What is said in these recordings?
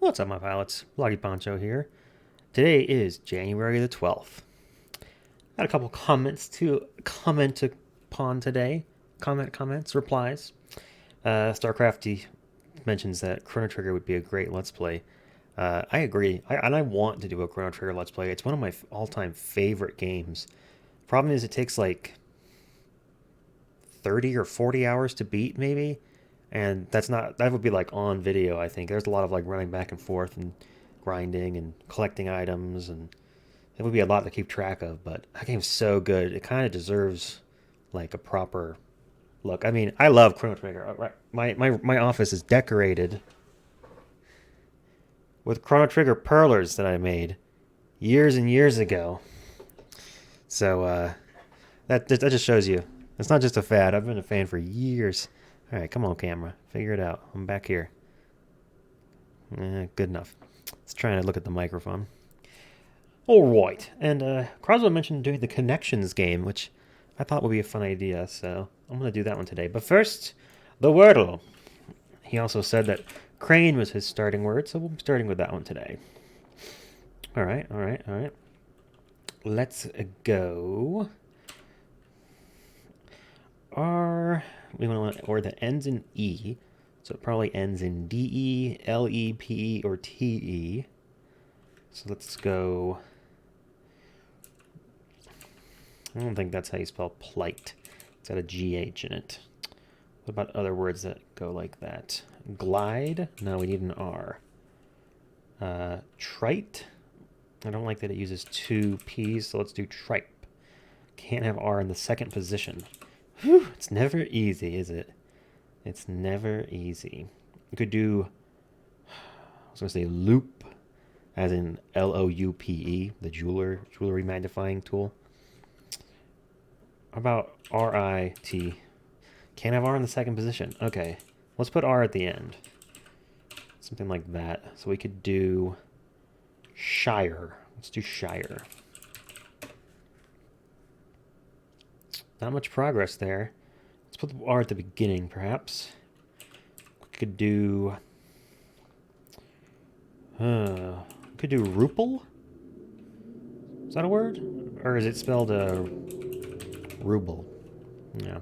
What's up, my pilots? Bloggy Poncho here. Today is January the 12th. Got a couple comments to comment upon today. Comments, replies. StarCrafty mentions that Chrono Trigger would be a great Let's Play. I agree. I want to do a Chrono Trigger Let's Play. It's one of my all-time favorite games. Problem is, it takes like 30 or 40 hours to beat, maybe. And that would be like on video, I think. There's a lot of like running back and forth and grinding and collecting items, and it would be a lot to keep track of, but that game's so good. It kind of deserves like a proper look. I mean, I love Chrono Trigger. My office is decorated with Chrono Trigger perlers that I made years and years ago. So that just shows you. It's not just a fad. I've been a fan for years. All right, come on, camera. Figure it out. I'm back here. Good enough. Let's try and look at the microphone. All right, and Croswell mentioned doing the Connections game, which I thought would be a fun idea, so I'm going to do that one today. But first, the Wordle. He also said that crane was his starting word, so we'll be starting with that one today. All right. Let's go. We want a word that ends in E, so it probably ends in DE, LE, PE, or TE. So let's go. I don't think that's how you spell plight. It's got a GH in it. What about other words that go like that? Glide? No, we need an R. Trite? I don't like that it uses two P's, so let's do tripe. Can't have R in the second position. Whew, it's never easy, is it? It's never easy. You could do, I was going to say loop, as in LOUPE, the jewelry magnifying tool. How about RIT? Can't have R in the second position. Okay, let's put R at the end. Something like that. So we could do Shire. Let's do Shire. Not much progress there. Let's put the R at the beginning, perhaps. We could do... could do Rupel? Is that a word? Or is it spelled ruble? Yeah.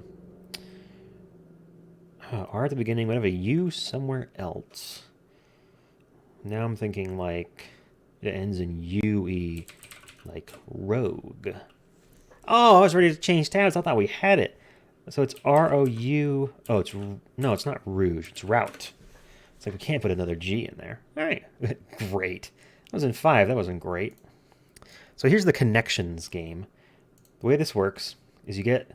R at the beginning, but have a U somewhere else. Now I'm thinking like it ends in UE, like rogue. Oh, I was ready to change tabs. I thought we had it. So it's ROU. Oh, no, it's not rouge. It's route. It's like we can't put another G in there. All right, great. That was in 5. That wasn't great. So here's the connections game. The way this works is you get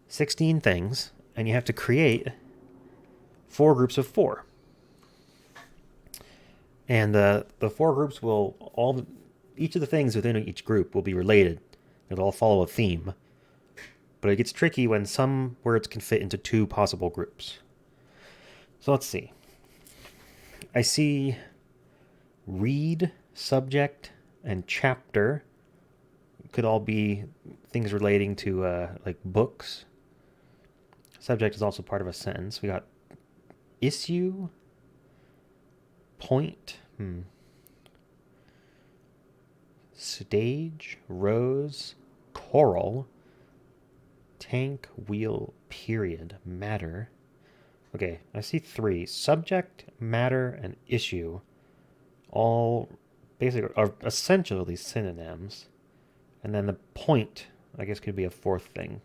16 things, and you have to create 4 groups of 4. And the 4 groups will each of the things within each group will be related. It'll all follow a theme. But it gets tricky when some words can fit into 2 possible groups. So let's see. I see read, subject, and chapter could all be things relating to like books. Subject is also part of a sentence. We got issue, point, stage, rose, choral, tank, wheel, period, matter. Okay, I see 3. Subject, matter, and issue all basically are essentially synonyms. And then the point, I guess, could be a 4th thing.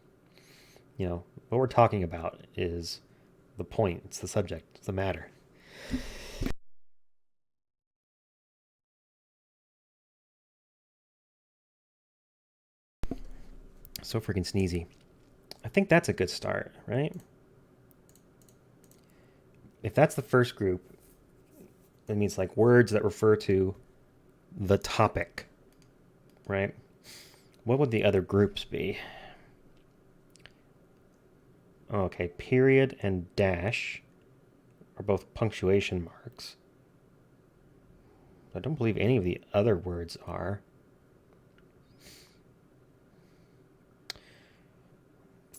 You know, what we're talking about is the point. It's the subject. It's the matter. So freaking sneezy. I think that's a good start, right? If that's the first group, that means like words that refer to the topic, right? What would the other groups be? Okay, period and dash are both punctuation marks. I don't believe any of the other words are.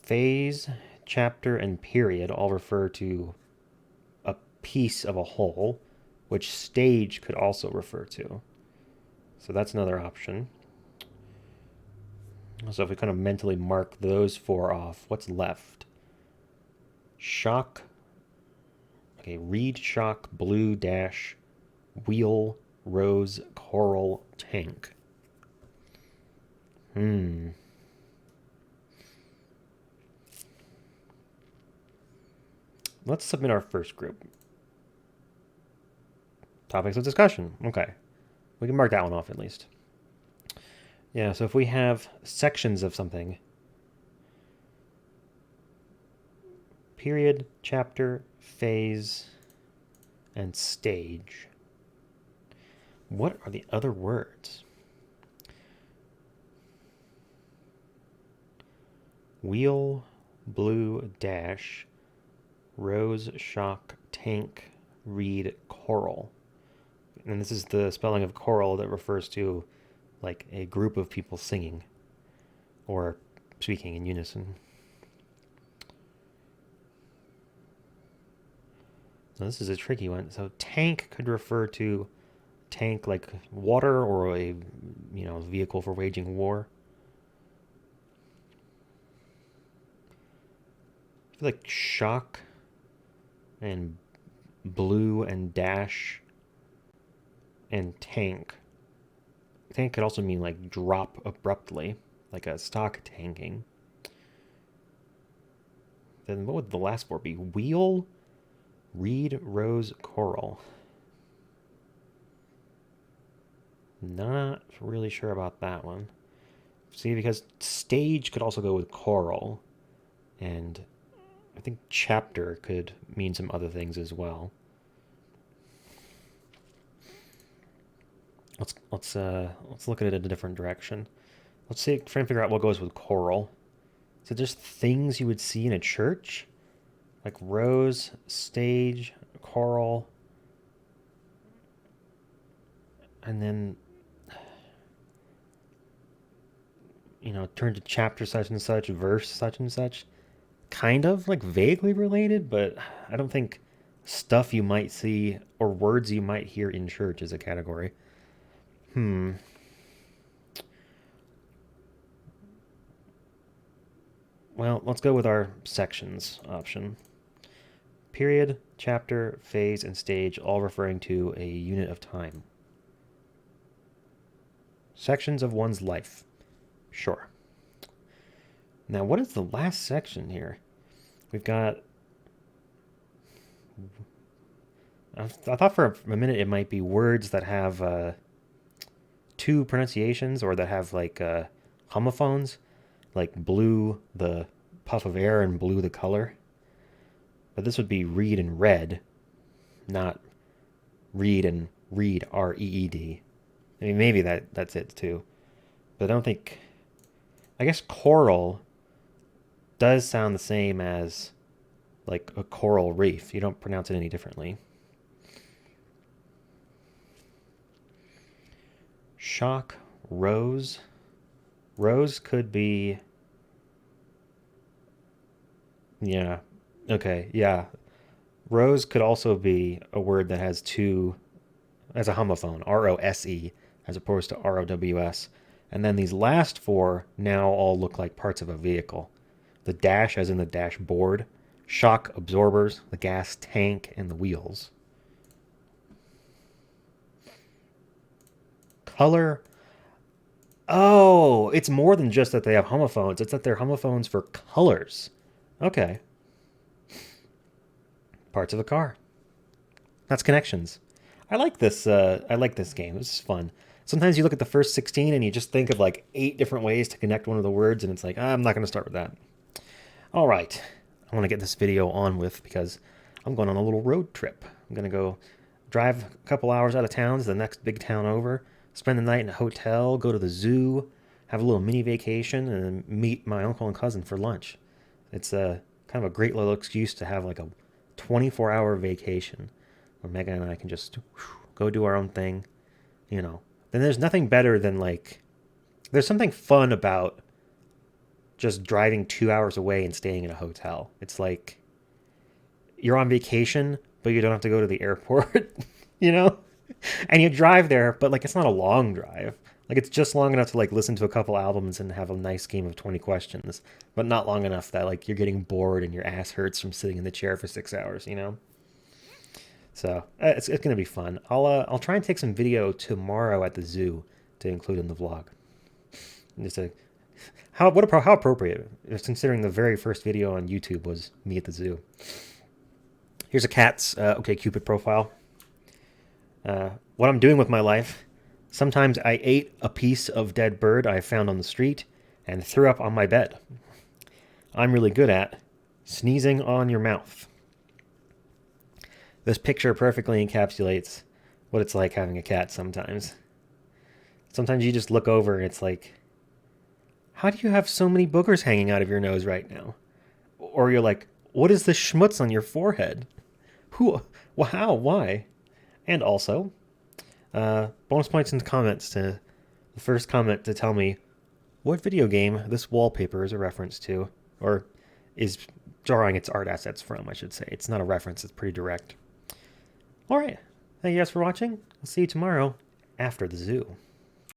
Phase, chapter, and period all refer to a piece of a whole. which stage could also refer to. So that's another option. So if we kind of mentally mark those 4 off, what's left? Shock. Okay, reed, shock, blue, dash, wheel, rose, coral, tank. Let's submit our first group. Topics of discussion. Okay. We can mark that one off at least. Yeah, so if we have sections of something, period, chapter, phase, and stage. What are the other words? Wheel, blue, dash, rose, shock, tank, reed, coral. And this is the spelling of choral that refers to like a group of people singing or speaking in unison. Now this is a tricky one. So tank could refer to tank like water or a vehicle for waging war. I feel like shock and blue and dash and tank. Tank could also mean like drop abruptly, like a stock tanking. Then what would the last 4 be? Wheel, reed, rose, coral. Not really sure about that one. See, because stage could also go with coral, and I think chapter could mean some other things as well. Let's look at it in a different direction. Let's see, try and figure out what goes with coral. Is it just things you would see in a church? Like rose, stage, coral, and then turn to chapter such and such, verse such and such. Kind of like vaguely related, but I don't think stuff you might see or words you might hear in church is a category. Well, let's go with our sections option. Period, chapter, phase, and stage, all referring to a unit of time. Sections of one's life. Sure. Now, what is the last section here? We've got... I thought for a minute it might be words that have 2 pronunciations or that have like homophones, like blue, the puff of air, and blue, the color. But this would be read and red, not read and read, R-E-E-D. I mean, maybe that's it too. But I don't think... I guess coral does sound the same as like a coral reef. You don't pronounce it any differently. Shock, rose. Rose could be... Yeah. Okay, yeah. Rose could also be a word that has 2 as a homophone, R-O-S-E, as opposed to R-O-W-S. And then these last 4 now all look like parts of a vehicle. The dash, as in the dashboard, shock absorbers, the gas tank, and the wheels. Color. Oh, it's more than just that they have homophones. It's that they're homophones for colors. Okay. Parts of a car. That's connections. I like this. I like this game. This is fun. Sometimes you look at the first 16 and you just think of like 8 different ways to connect one of the words, and it's like, I'm not going to start with that. All right. I want to get this video on with because I'm going on a little road trip. I'm going to go drive a couple hours out of town to the next big town over, spend the night in a hotel, go to the zoo, have a little mini vacation, and then meet my uncle and cousin for lunch. It's a kind of a great little excuse to have like a 24-hour vacation where Megan and I can just go do our own thing, Then there's nothing better than like, there's something fun about just driving 2 hours away and staying in a hotel. It's like you're on vacation, but you don't have to go to the airport. you know? And you drive there, but like it's not a long drive. Like it's just long enough to like listen to a couple albums and have a nice game of 20 questions, but not long enough that like you're getting bored and your ass hurts from sitting in the chair for 6 hours, you know? So it's gonna be fun. I'll try and take some video tomorrow at the zoo to include in the vlog. Just a how appropriate, considering the very first video on YouTube was me at the zoo. Here's a cat's OkCupid profile. What I'm doing with my life. Sometimes I ate a piece of dead bird I found on the street and threw up on my bed. I'm really good at sneezing on your mouth. This picture perfectly encapsulates what it's like having a cat sometimes. Sometimes you just look over and it's like, how do you have so many boogers hanging out of your nose right now? Or you're like, what is this schmutz on your forehead? Who? How? Why? And also, bonus points in the comments to the first comment to tell me what video game this wallpaper is a reference to, or is drawing its art assets from, I should say. It's not a reference, it's pretty direct. All right. Thank you guys for watching. I'll see you tomorrow after the zoo.